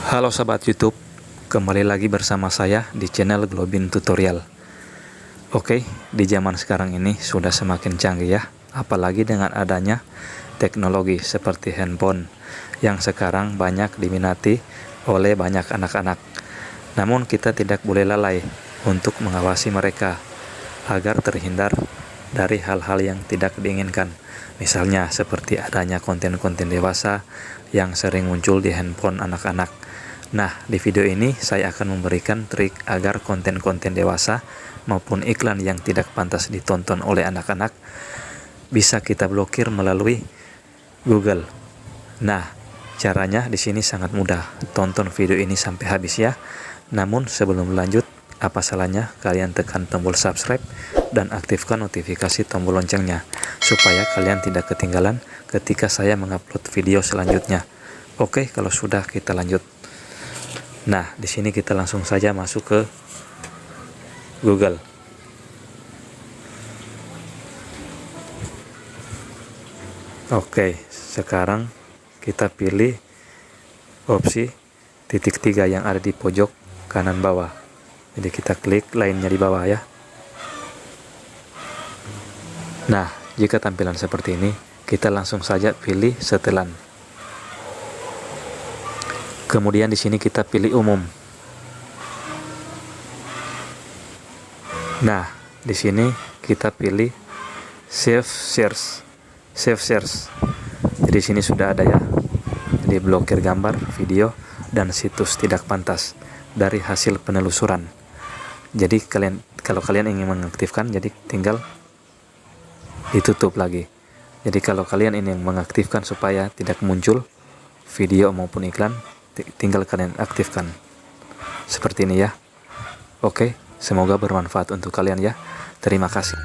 Halo sahabat YouTube, kembali lagi bersama saya di channel Globin Tutorial. Oke, di zaman sekarang ini sudah semakin canggih ya, apalagi dengan adanya teknologi seperti handphone yang sekarang banyak diminati oleh banyak anak-anak. Namun kita tidak boleh lalai untuk mengawasi mereka agar terhindar dari hal-hal yang tidak diinginkan. Misalnya seperti adanya konten-konten dewasa yang sering muncul di handphone anak-anak. Nah, di video ini saya akan memberikan trik agar konten-konten dewasa maupun iklan yang tidak pantas ditonton oleh anak-anak bisa kita blokir melalui Google. Nah, caranya di sini sangat mudah. Tonton video ini sampai habis ya. Namun sebelum lanjut, apa salahnya kalian tekan tombol subscribe dan aktifkan notifikasi tombol loncengnya supaya kalian tidak ketinggalan ketika saya mengupload video selanjutnya. Oke, kalau sudah kita lanjut. Nah, di sini kita langsung saja masuk ke Google. Oke, sekarang kita pilih opsi titik 3 yang ada di pojok kanan bawah. Jadi kita klik lainnya di bawah ya. Nah, jika tampilan seperti ini, kita langsung saja pilih setelan. Kemudian di sini kita pilih umum. Nah, di sini kita pilih save search. Jadi di sini sudah ada ya. Jadi blokir gambar, video, dan situs tidak pantas dari hasil penelusuran. Jadi kalau kalian ingin mengaktifkan, jadi tinggal ditutup lagi. Jadi kalau kalian ingin mengaktifkan supaya tidak muncul video maupun iklan, tinggal kalian aktifkan seperti ini ya. Oke, semoga bermanfaat untuk kalian ya. Terima kasih.